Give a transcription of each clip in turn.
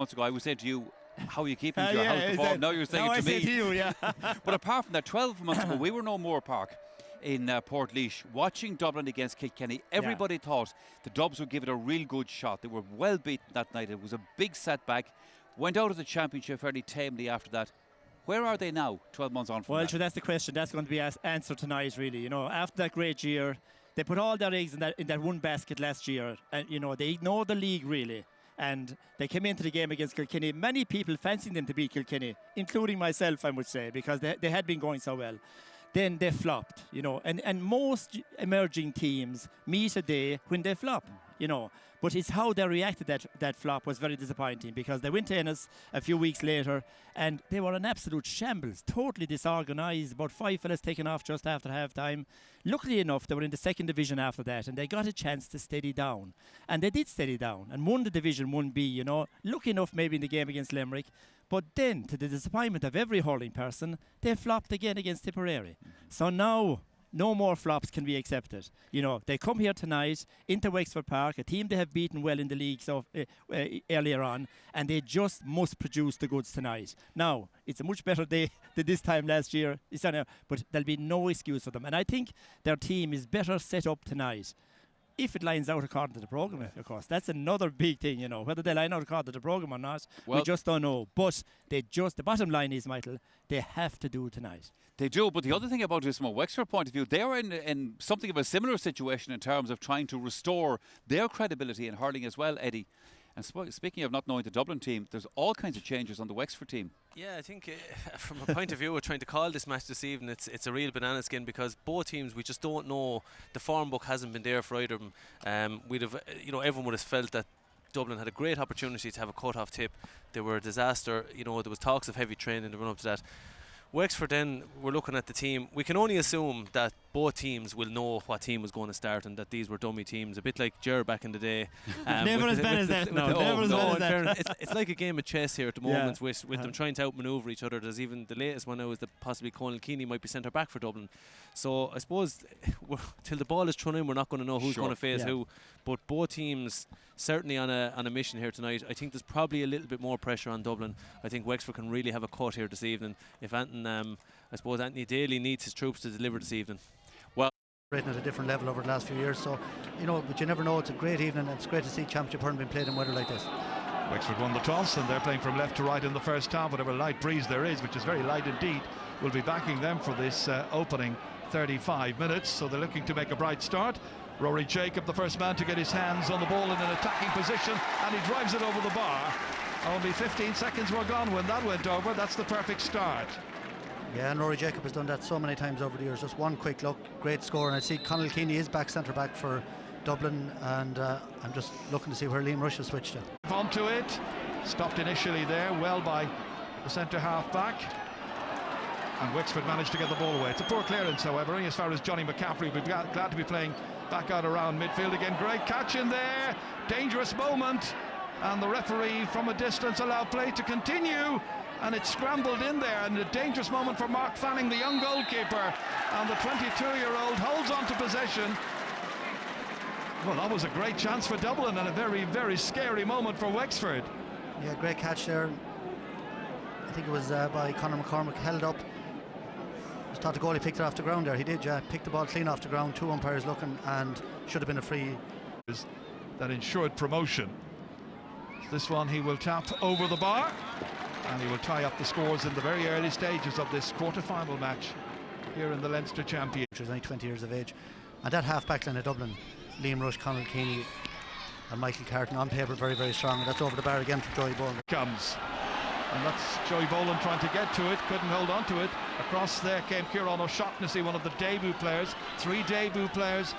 months ago, I was saying to you, how are you keeping your yeah, house before? Now you're saying now it to I me. say to you, yeah. But apart from that, 12 months ago, we were no more Park in Portlaoise, watching Dublin against Kilkenny. Everybody thought the Dubs would give it a real good shot. They were well beaten that night. It was a big setback. Went out of the championship fairly tamely after that. Where are they now, 12 months on from Well, that? sure, that's the question. That's going to be answered tonight, really. You know, after that great year, they put all their eggs in that one basket last year. And, you know, they ignored the league, really. And they came into the game against Kilkenny. Many people fancying them to beat Kilkenny, including myself, I would say, because they had been going so well. Then they flopped, you know. And most emerging teams meet a day when they flop, you know. But it's how they reacted that flop was very disappointing, because they went to Ennis a few weeks later and they were an absolute shambles, totally disorganised. About 5 fellas taken off just after half-time. Luckily enough, they were in the second division after that, and they got a chance to steady down. And they did steady down and won the Division 1B, you know. Lucky enough maybe in the game against Limerick. But then, to the disappointment of every hurling person, they flopped again against Tipperary. So now, no more flops can be accepted. You know, they come here tonight into Wexford Park, a team they have beaten well in the league earlier on, and they just must produce the goods tonight. Now, it's a much better day than this time last year, but there'll be no excuse for them. And I think their team is better set up tonight, if it lines out according to the programme, of course. That's another big thing, you know. Whether they line out according to the programme or not, we just don't know. But the bottom line is, Michael, they have to do tonight. They do, but the other thing about this from a Wexford point of view, they are in something of a similar situation in terms of trying to restore their credibility in hurling as well, Eddie. And speaking of not knowing the Dublin team, there's all kinds of changes on the Wexford team. Yeah, I think from a point of view of trying to call this match this evening, it's a real banana skin, because both teams, we just don't know. The form book hasn't been there for either of them. We'd have, you know, everyone would have felt that Dublin had a great opportunity to have a cut-off tip. They were a disaster. You know, there was talks of heavy training in the run-up to that. Wexford, then, we're looking at the team. We can only assume that both teams will know what team was going to start and that these were dummy teams, a bit like Ger back in the day. Never as bad as that. No, never as bad as that. It's like a game of chess here at the moment, with them trying to outmanoeuvre each other. There's even the latest one now is that possibly Conal Keaney might be centre back for Dublin. So I suppose till the ball is thrown in, we're not going to know who's going to face who. But both teams certainly on a mission here tonight. I think there's probably a little bit more pressure on Dublin. I think Wexford can really have a cut here this evening. If I suppose Anthony Daly needs his troops to deliver this evening. Well, at a different level over the last few years, so you know, but you never know. It's a great evening, and it's great to see championship hurling being played in weather like this. Wexford won the toss, and they're playing from left to right in the first half. Whatever light breeze there is, which is very light indeed, will be backing them for this opening 35 minutes. So they're looking to make a bright start. Rory Jacob, the first man to get his hands on the ball in an attacking position, and he drives it over the bar. Only 15 seconds were gone when that went over. That's the perfect start. Yeah, and Rory Jacob has done that so many times over the years. Just one quick look, great score. And I see Conal Keaney is back centre back for Dublin, and I'm just looking to see where Liam Rush has switched to. Onto it, stopped initially there, well by the centre half back. And Wexford managed to get the ball away. It's a poor clearance, however, as far as Johnny McCaffrey will be glad to be playing back out around midfield again. Great catch in there, dangerous moment, and the referee from a distance allowed play to continue, and it scrambled in there, and a dangerous moment for Mark Fanning, the young goalkeeper, and the 22-year-old holds on to possession. Well, that was a great chance for Dublin and a very, very scary moment for Wexford. Yeah, great catch there. I think it was by Conor McCormick, held up. I thought the goalie picked it off the ground there. He did, yeah, picked the ball clean off the ground. Two umpires looking, and should have been a free. That ensured promotion. This one he will tap over the bar, and he will tie up the scores in the very early stages of this quarter-final match here in the Leinster Championship. Which was only 20 years of age. And that half-back line of Dublin, Liam Rush, Conal Keaney and Michael Carton, on paper very, very strong. And that's over the bar again for Joey Boland. Comes. And that's Joey Boland trying to get to it, couldn't hold on to it. Across there came Kieran O'Shaughnessy, one of the debut players. 3 debut players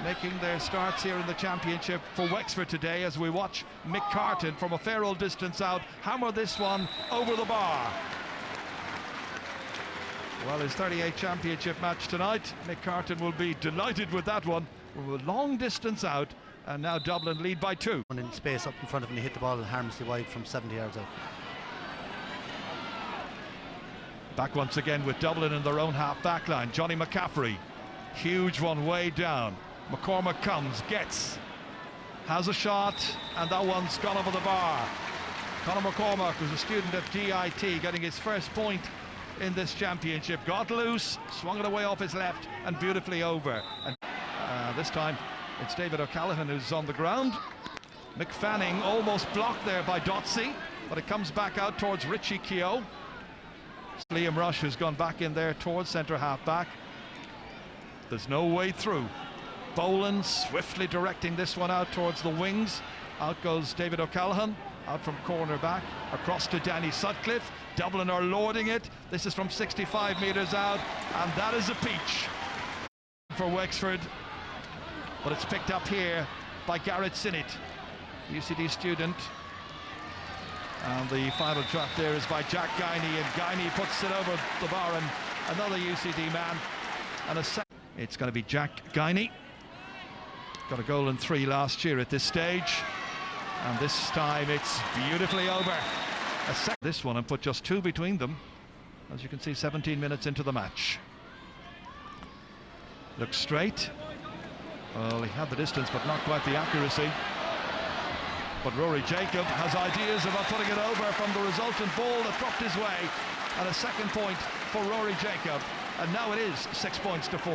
making their starts here in the championship for Wexford today, as we watch Mick Carton from a fair old distance out hammer this one over the bar. Well, his 38th championship match tonight. Mick Carton will be delighted with that one. From a long distance out, and now Dublin lead by 2. One in space up in front of him, he hit the ball harmlessly wide from 70 yards out. Back once again with Dublin in their own half-back line. Johnny McCaffrey, huge one way down. McCormick comes, gets, has a shot, and that one's gone over the bar. Conor McCormack was a student at DIT, getting his first point in this championship. Got loose, swung it away off his left and beautifully over. And this time it's David O'Callaghan who's on the ground. McFanning almost blocked there by Dotsey, but it comes back out towards Richie Keogh. Liam Rush has gone back in there towards centre half back. There's no way through. Boland swiftly directing this one out towards the wings. Out goes David O'Callaghan, out from corner back, across to Danny Sutcliffe. Dublin are loading it. This is from 65 metres out, and that is a peach for Wexford. But it's picked up here by Garrett Sinnott, UCD student. And the final drop there is by Jack Guiney, and Guiney puts it over the bar, and another UCD man. And it's going to be Jack Guiney. Got a goal in 3 last year at this stage, and this time it's beautifully over. This one, and put just 2 between them. As you can see, 17 minutes into the match. Looks straight. Well, he had the distance, but not quite the accuracy. But Rory Jacob has ideas about putting it over from the resultant ball that dropped his way. And a second point for Rory Jacob. And now it is 6 points to 4.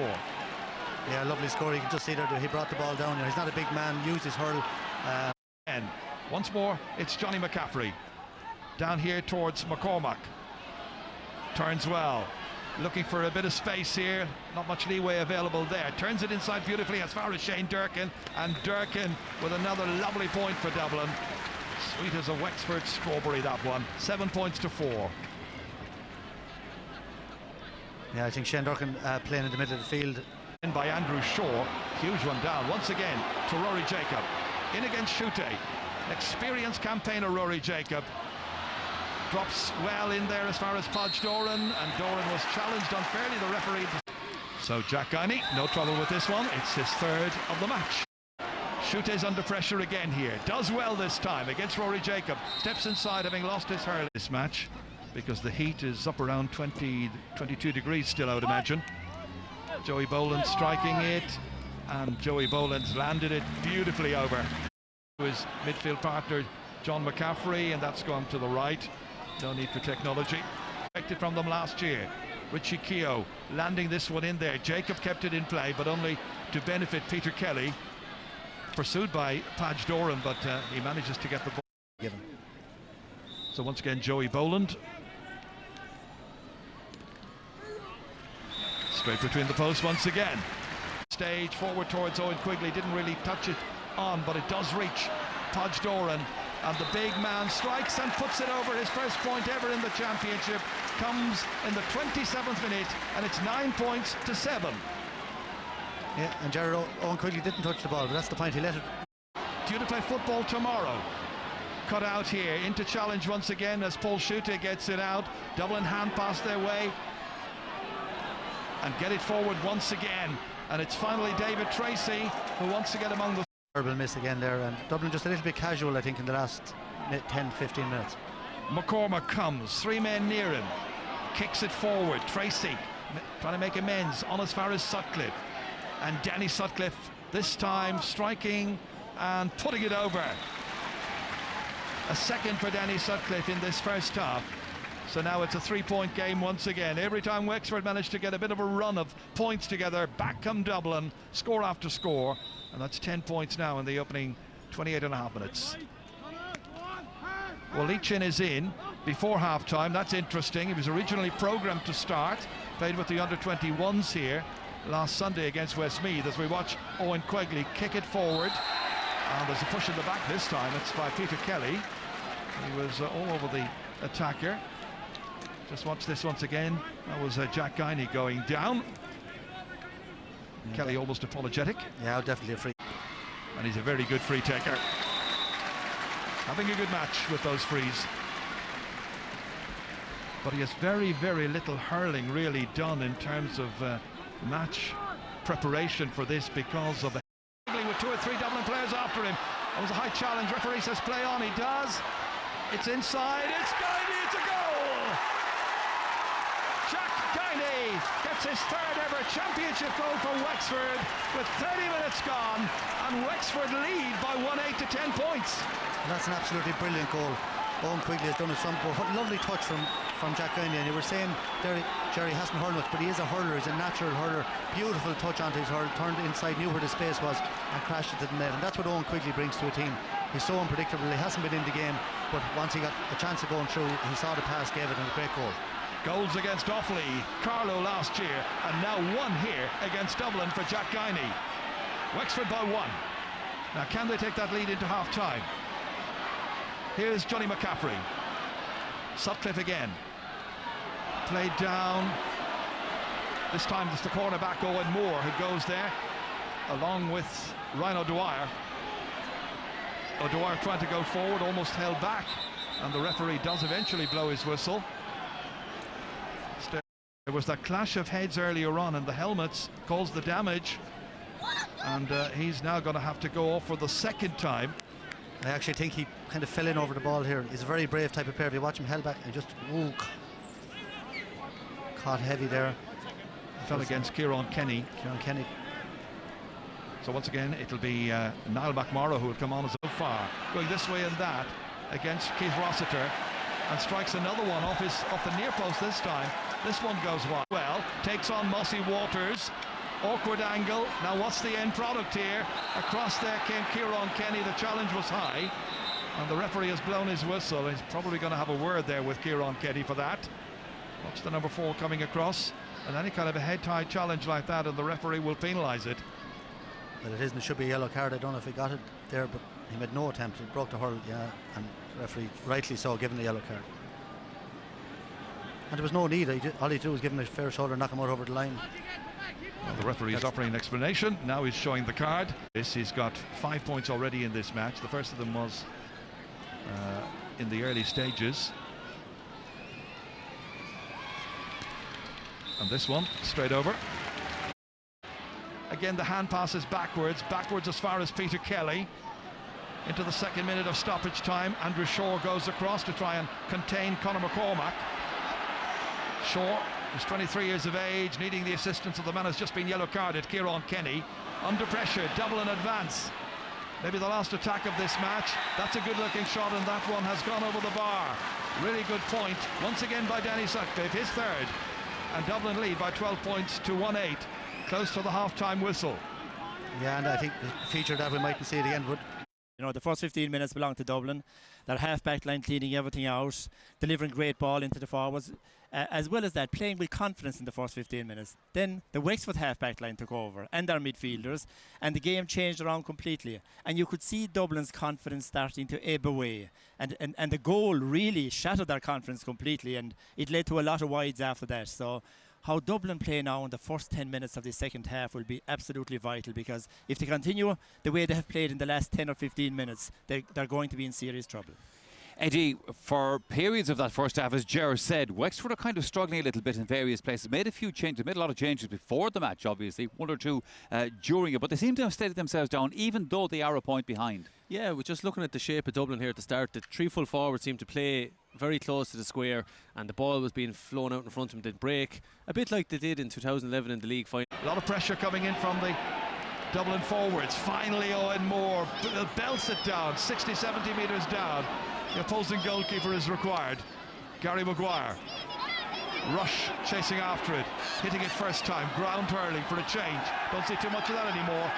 Yeah, lovely score. You can just see there that he brought the ball down. He's not a big man, used his hurl. And once more, it's Johnny McCaffrey. Down here towards McCormack. Turns well. Looking for a bit of space here. Not much leeway available there. Turns it inside beautifully as far as Shane Durkin. And Durkin with another lovely point for Dublin. Sweet as a Wexford strawberry, that one. 7 points to 4. Yeah, I think Shane Durkin playing in the middle of the field. In by Andrew Shaw. Huge one down once again to Rory Jacob. In against Shute. An experienced campaigner, Rory Jacob. Drops well in there as far as Podge Doran, and Doran was challenged unfairly, the referee. So Jack Guiney, no trouble with this one. It's his 3rd of the match. Schute's under pressure again here. Does well this time against Rory Jacob. Steps inside, having lost his hurl this match, because the heat is up around 22 degrees still, I would imagine. Joey Boland striking it, and Joey Boland's landed it beautifully over to his midfield partner John McCaffrey, and that's gone to the right. No need for technology. Expected from them last year. Richie Keogh landing this one in there. Jacob kept it in play, but only to benefit Peter Kelly. Pursued by Podge Doran, but he manages to get the ball given. So once again, Joey Boland. Straight between the posts once again. Stage forward towards Owen Quigley. Didn't really touch it on, but it does reach Podge Doran. And the big man strikes and puts it over. His first point ever in the championship comes in the 27th minute, and it's 9 points to 7. Yeah, and Jared Owen Quigley didn't touch the ball, but that's the point. He let it. Due to play football tomorrow. Cut out here into challenge once again as Paul Shute gets it out. Dublin hand pass their way and get it forward once again. And it's finally David Tracy who wants to get among the. Terrible miss again there, and Dublin just a little bit casual, I think, in the last 10-15 minutes. McCormack comes, 3 men near him, kicks it forward. Tracy trying to make amends on as far as Sutcliffe, and Danny Sutcliffe this time striking and putting it over. A second for Danny Sutcliffe in this first half. So now it's a 3-point game once again. Every time Wexford managed to get a bit of a run of points together, back come Dublin, score after score. And that's 10 points now in the opening 28.5 minutes. Well, Leachin is in before half-time. That's interesting. He was originally programmed to start. Played with the under-21s here last Sunday against Westmeath, as we watch Owen Quigley kick it forward. And there's a push in the back this time. It's by Peter Kelly. He was all over the attacker. Just watch this once again. That was Jack Guiney going down. Kelly almost apologetic. Yeah, definitely a free. And he's a very good free taker. Having a good match with those frees. But he has very, very little hurling really done in terms of match preparation for this, because of the with 2 or 3 Dublin players after him. That was a high challenge. Referee says play on. He does. It's inside. It's Guiney. It's a goal. Jack Guiney gets his 3rd ever championship goal for Wexford with 30 minutes gone, and Wexford lead by 1-8 to 10 points. And that's an absolutely brilliant goal. Owen Quigley has done a lovely touch from Jack Guiney, and you were saying Jerry hasn't hurled much, but he is a hurler, he's a natural hurler. Beautiful touch onto his hurl, turned inside, knew where the space was and crashed it to the net, and that's what Owen Quigley brings to a team. He's so unpredictable, he hasn't been in the game, but once he got a chance of going through, he saw the pass, gave it, and a great goal. Goals against Offaly, Carlow last year, and now one here against Dublin for Jack Guiney. Wexford by 1. Now can they take that lead into half time? Here's Johnny McCaffrey. Sutcliffe again. Played down. This time it's the cornerback Owen Moore who goes there, along with Ryan O'Dwyer. O'Dwyer trying to go forward, almost held back, and the referee does eventually blow his whistle. There was that clash of heads earlier on, and the helmets caused the damage, and he's now going to have to go off for the second time. I actually think he kind of fell in over the ball here. He's a very brave type of player. If you watch him held back and just caught heavy there. Fell against Kieran Kenny. So once again it'll be Niall McMorrow who will come on as so far, going this way and that against Keith Rossiter, and strikes another one off the near post this time. This one goes wide. Well, takes on Mossy Waters. Awkward angle. Now what's the end product here? Across there came Kieran Kenny. The challenge was high, and the referee has blown his whistle. He's probably going to have a word there with Kieran Kenny for that. Watch the number 4 coming across, and any kind of a head-tie challenge like that, and the referee will penalise it. Well, it isn't. It should be a yellow card. I don't know if he got it there, but he made no attempt. He broke the hurl, yeah, and the referee rightly so given the yellow card. And there was no need. All he did was give him a fair shoulder, knock him out over the line. Well, the referee is offering an explanation. Now he's showing the card. He's got 5 points already in this match. The first of them was in the early stages. And this one, straight over. Again, the hand passes backwards as far as Peter Kelly. Into the second minute of stoppage time, Andrew Shaw goes across to try and contain Conor McCormack. Shaw is 23 years of age, needing the assistance of the man who's just been yellow carded, Kieran Kenny. Under pressure, Dublin advance. Maybe the last attack of this match. That's a good looking shot, and that one has gone over the bar. Really good point, once again by Danny Sutcliffe, his third. And Dublin lead by 12 points to 1-8, close to the half-time whistle. Yeah, and I think the feature that we mightn't see at the end would. You know, the first 15 minutes belong to Dublin. Their half-back line cleaning everything out, delivering great ball into the forwards. As well as that, playing with confidence in the first 15 minutes. Then the Wexford half-back line took over, and our midfielders, and the game changed around completely. And you could see Dublin's confidence starting to ebb away. And the goal really shattered their confidence completely, and it led to a lot of wides after that. So how Dublin play now in the first 10 minutes of the second half will be absolutely vital, because if they continue the way they have played in the last 10 or 15 minutes, they're going to be in serious trouble. Eddie, for periods of that first half, as Ger said, Wexford are kind of struggling a little bit in various places. Made a few changes, made a lot of changes before the match, obviously, 1 or 2 during it, but they seem to have steadied themselves down, even though they are a point behind. Yeah, we're just looking at the shape of Dublin here at the start. The 3 full forwards seemed to play very close to the square, and the ball was being flown out in front of them. They'd break, a bit like they did in 2011 in the league final. A lot of pressure coming in from the Dublin forwards. Finally, Owen Moore belts it down, 60, 70 metres down. The opposing goalkeeper is required. Gary Maguire. Rush chasing after it, hitting it first time, ground hurling for a change. Don't see too much of that anymore.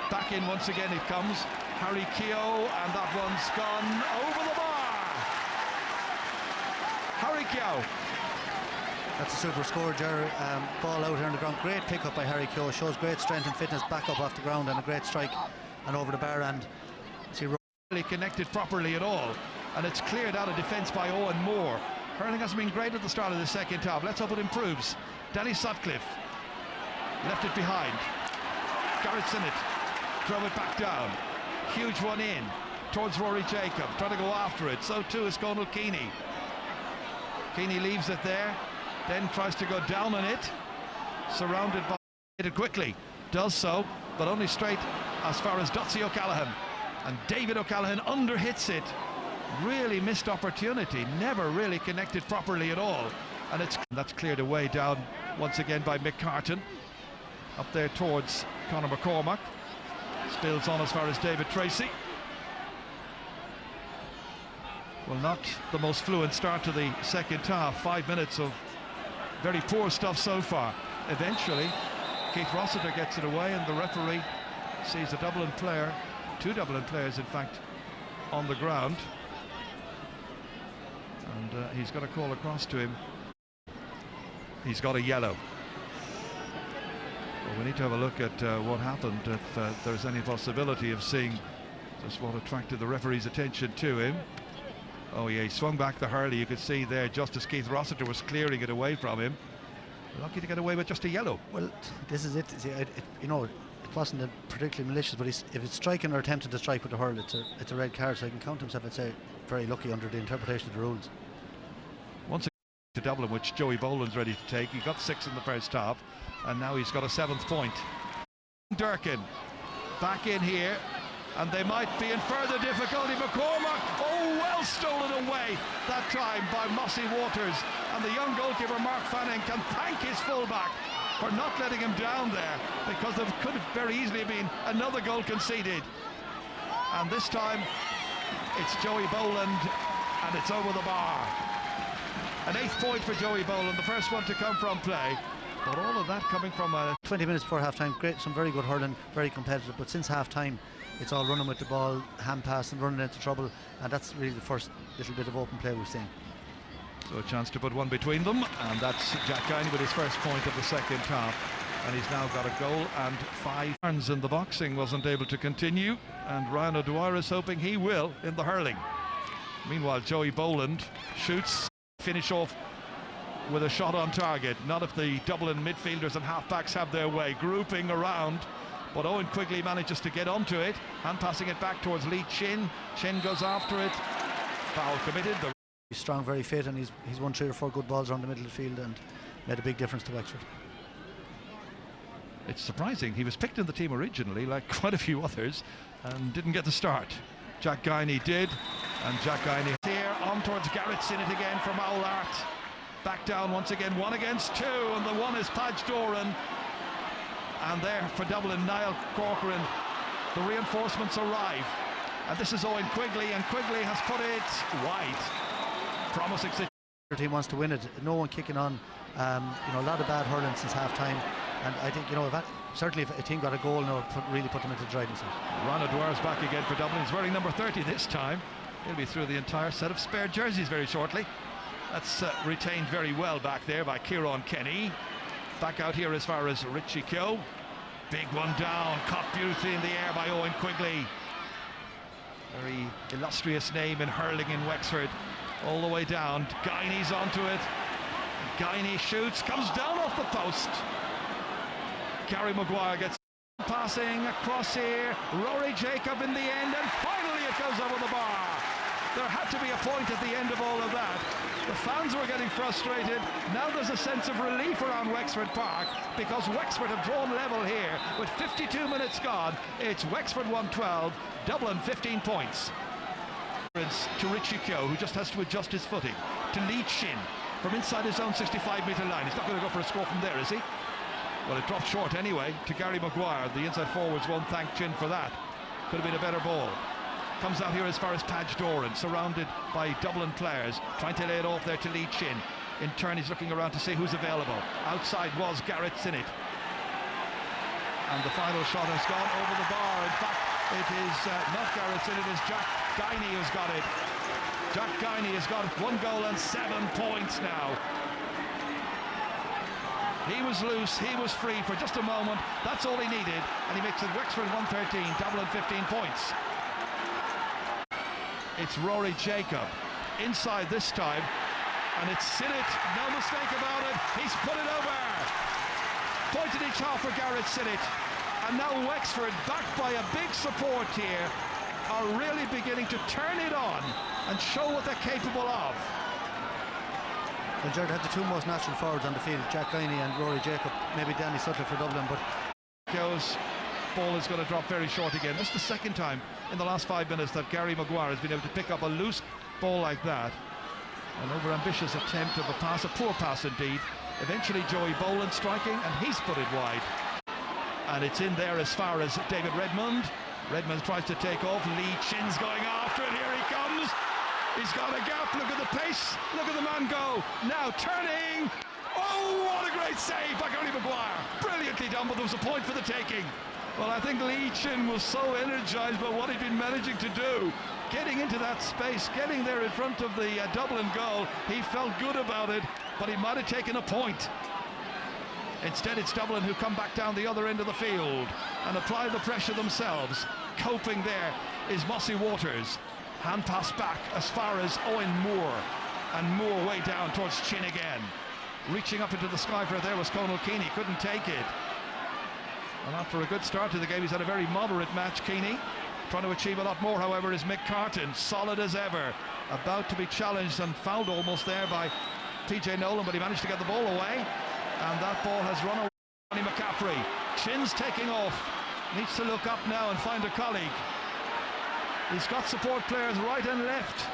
Back in once again it comes. Harry Keogh, and that one's gone over the bar. Harry Keogh. That's a super score, Ger. Ball out here on the ground. Great pick-up by Harry Keogh. Shows great strength and fitness back up off the ground, and a great strike and over the bar. And see, really connected properly at all, and it's cleared out of defence by Owen Moore. Hurling hasn't been great at the start of the second half. Let's hope it improves. Danny Sutcliffe left it behind. Garrett's in it. Throw it back down. Huge one in towards Rory Jacob, trying to go after it. So too is Conal Keeney. Keeney leaves it there, then tries to go down on it. Surrounded by it quickly. Does so, but only straight as far as Dotsy O'Callaghan. And David O'Callaghan underhits it. Really missed opportunity. Never really connected properly at all. And that's cleared away down once again by Mick Carton. Up there towards Conor McCormack. Spills on as far as David Tracy. Well, not the most fluent start to the second half. 5 minutes of very poor stuff so far. Eventually, Keith Rossiter gets it away, and the referee sees a Dublin player, 2 Dublin players in fact, on the ground. And he's got a call across to him. He's got a yellow. Well, we need to have a look at what happened, if there's any possibility of seeing just what attracted the referee's attention to him. Oh yeah, he swung back the hurley. You could see there just as Keith Rossiter was clearing it away from him. Lucky to get away with just a yellow. Well, this is it. See, you know, it wasn't particularly malicious, but if it's striking or attempting to strike with the hurl, it's a red card, so he can count himself, I'd say, very lucky under the interpretation of the rules. Once again to Dublin, which Joey Boland's ready to take. He got 6 in the first half, and now he's got a 7th point. Durkin back in here, and they might be in further difficulty. McCormack, oh, well stolen away that time by Mossy Waters, and the young goalkeeper Mark Fanning can thank his fullback for not letting him down there, because there could have very easily been another goal conceded. And this time it's Joey Boland, and it's over the bar. An 8th point for Joey Boland, the first one to come from play. But all of that coming from 20 minutes before half time, great, some very good hurling, very competitive, but since half time it's all running with the ball, hand pass and running into trouble, and that's really the first little bit of open play we've seen. So a chance to put one between them, and that's Jack Guiney with his first point of the second half, and he's now got a goal and 5 runs in the boxing. Wasn't able to continue, and Ryan O'Dwyer is hoping he will in the hurling. Meanwhile, Joey Boland shoots, finish off with a shot on target. Not if the Dublin midfielders and halfbacks have their way, grouping around, but Owen Quigley manages to get onto it, and passing it back towards Lee Chin. Chin goes after it, foul committed. He's strong, very fit, and he's won 3 or 4 good balls around the middle of the field and made a big difference to Wexford. It's surprising, he was picked in the team originally like quite a few others and didn't get the start. Jack Guiney did, and Jack Guiney here on towards Garrett Sinnott again from Owlart. Back down once again, 1 against 2, and the one is Padge Doran. And there for Dublin, Niall Corcoran. The reinforcements arrive, and this is Owen Quigley, and Quigley has put it wide. Promising situation. The team wants to win it. No one kicking on. You know, a lot of bad hurling since half time, and I think, you know, certainly if a team got a goal, no, really put them into the driving seat. Ron O'Dwyer's back again for Dublin. He's wearing number 30 this time. He'll be through the entire set of spare jerseys very shortly. That's retained very well back there by Kieran Kenny. Back out here as far as Richie Keogh. Big one down, caught beautifully in the air by Owen Quigley. Very illustrious name in hurling in Wexford. All the way down, Guiney's onto it. Guiney shoots, comes down off the post. Gary Maguire gets passing across here. Rory Jacob in the end, and finally it goes over the bar. There had to be a point at the end of all of that. The fans were getting frustrated. Now there's a sense of relief around Wexford Park, because Wexford have drawn level here with 52 minutes gone. It's Wexford 112, Dublin 15 points. To Richie Keogh, who just has to adjust his footing. To Lee Chin from inside his own 65-metre line. He's not going to go for a score from there, is he? Well, it dropped short anyway to Gary Maguire. The inside forwards won't thank Chin for that. Could have been a better ball. Comes out here as far as Padge Doran, surrounded by Dublin players, trying to lay it off there to Lee Chin. In turn, he's looking around to see who's available. Outside was Garrett Sinnott. And the final shot has gone over the bar. In fact, it is not Garrett Sinnott, it is Jack Guiney who's got it. Jack Guiney has got 1 goal and 7 points now. He was loose, he was free for just a moment. That's all he needed, and he makes it Wexford 113, Dublin 15 points. It's Rory Jacob inside this time, and it's Sinnott, no mistake about it. He's put it over. Pointed each half for Garrett Sinnott, and now Wexford, backed by a big support here, are really beginning to turn it on and show what they're capable of. Well, Jared had the 2 most natural forwards on the field, Jack Guiney and Rory Jacob, maybe Danny Sutler for Dublin, but Keogh's ball is going to drop very short again. This is the second time in the last 5 minutes that Gary Maguire has been able to pick up a loose ball like that. An over-ambitious attempt of a pass, a poor pass indeed. Eventually Joey Boland striking, and he's put it wide. And it's in there as far as David Redmond. Redmond tries to take off. Lee Chin's going after it. Here he comes. He's got a gap. Look at the pace. Look at the man go. Now turning. Oh, what a great save by Gurney Maguire. Brilliantly done, but there was a point for the taking. Well, I think Lee Chin was so energised by what he'd been managing to do. Getting into that space, getting there in front of the Dublin goal. He felt good about it, but he might have taken a point. Instead, it's Dublin who come back down the other end of the field and apply the pressure themselves. Coping there is Mossy Waters. Hand pass back as far as Owen Moore, and Moore way down towards Chin again. Reaching up into the sky for there was Conal Keaney, couldn't take it. And after a good start to the game, he's had a very moderate match, Keaney. Trying to achieve a lot more, however, is Mick Carton, solid as ever. About to be challenged and fouled almost there by TJ Nolan, but he managed to get the ball away. And that ball has run away. Johnny McCaffrey, Chin's taking off. Needs to look up now and find a colleague. He's got support players right and left.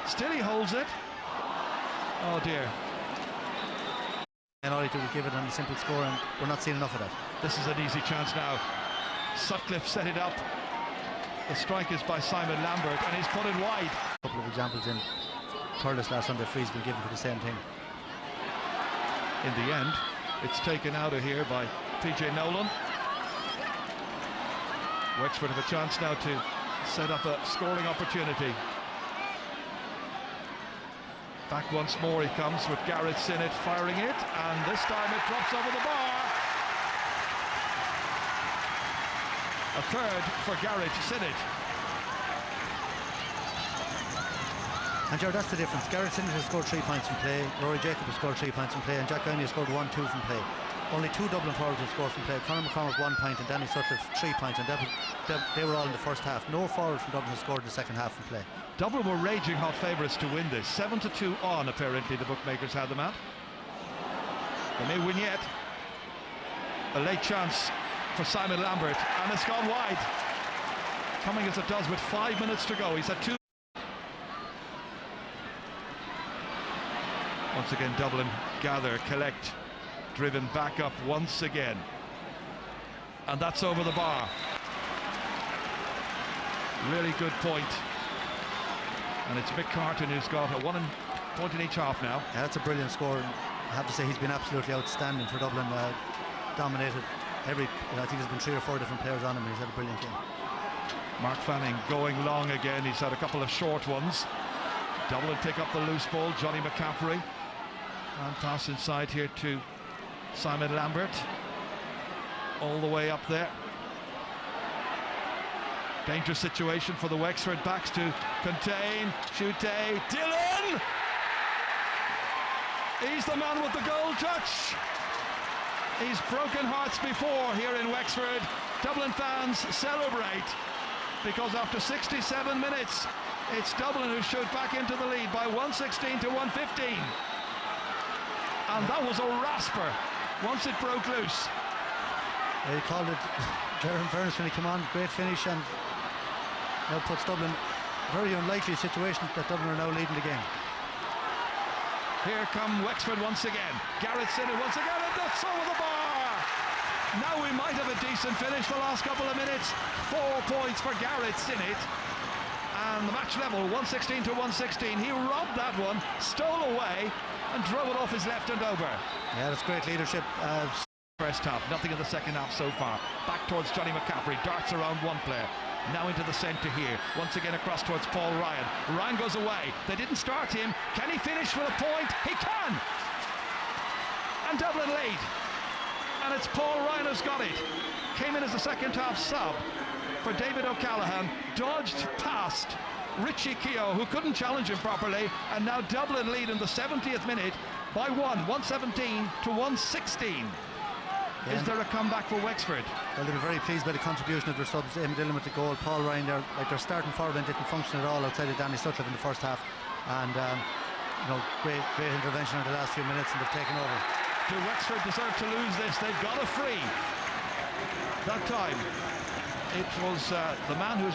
Still he holds it. Oh dear. And all he did was give it on a simple score, and we're not seeing enough of that. This is an easy chance now. Sutcliffe set it up. The strike is by Simon Lambert, and he's put it wide. A couple of examples in Thurles last Sunday, free's been given for the same thing. In the end, it's taken out of here by TJ Nolan. Wexford have a chance now to set up a scoring opportunity. Back once more he comes with Garrett Sinnott firing it, and this time it drops over the bar. A third for Garrett Sinnott. And Jared, that's the difference. Garrett Sinnott has scored 3 points from play, Rory Jacob has scored 3 points from play, and Jack Downey has scored 1-2 from play. Only 2 Dublin forwards have scored from play. Conor McCormack 1 point and Danny Sutcliffe 3 points, and they were all in the first half. No forward from Dublin has scored in the second half from play. Dublin were raging hot favourites to win this. 7-2 on, apparently, the bookmakers had them at. They may win yet. A late chance for Simon Lambert, and it's gone wide. Coming as it does with 5 minutes to go. He's had 2. Once again, Dublin gather, collect, driven back up once again. And that's over the bar. Really good point. And it's Mick Carton who's got a point in each half now. Yeah, that's a brilliant score. I have to say he's been absolutely outstanding for Dublin. Dominated every. I think there's been 3 or 4 different players on him, and he's had a brilliant game. Mark Fanning going long again. He's had a couple of short ones. Dublin pick up the loose ball. Johnny McCaffrey. And pass inside here to Simon Lambert. All the way up there. Dangerous situation for the Wexford backs to contain. Chute. Dillon! He's the man with the goal touch. He's broken hearts before here in Wexford. Dublin fans celebrate because after 67 minutes, it's Dublin who shoot back into the lead by 116 to 115. And that was a rasper once it broke loose. He called it Jared Furness when he came on. Great finish, and now puts Dublin in a very unlikely situation that Dublin are now leading the game. Here come Wexford once again. Garrett Sinnott once again, and that's over the bar. Now we might have a decent finish the last couple of minutes. 4 points for Garrett Sinnott. And the match level, 116 to 116. He robbed that one, stole away, and drove it off his left and over. Yeah, that's great leadership. First half, nothing in the second half so far. Back towards Johnny McCaffrey, darts around one player. Now into the centre here. Once again across towards Paul Ryan. Ryan goes away. They didn't start him. Can he finish with a point? He can! And Dublin lead. And it's Paul Ryan who's got it. Came in as a second half sub for David O'Callaghan. Dodged past Richie Keogh, who couldn't challenge him properly. And now Dublin lead in the 70th minute by 117 to 116. Is there a comeback for Wexford? Well, they were very pleased by the contribution of their subs. Eamon Dillon with the goal, Paul Ryan there, like their starting forward line didn't function at all outside of Danny Sutcliffe in the first half, and you know, great intervention in the last few minutes, and they've taken over. Do Wexford deserve to lose this? They've got a free. That time it was the man who's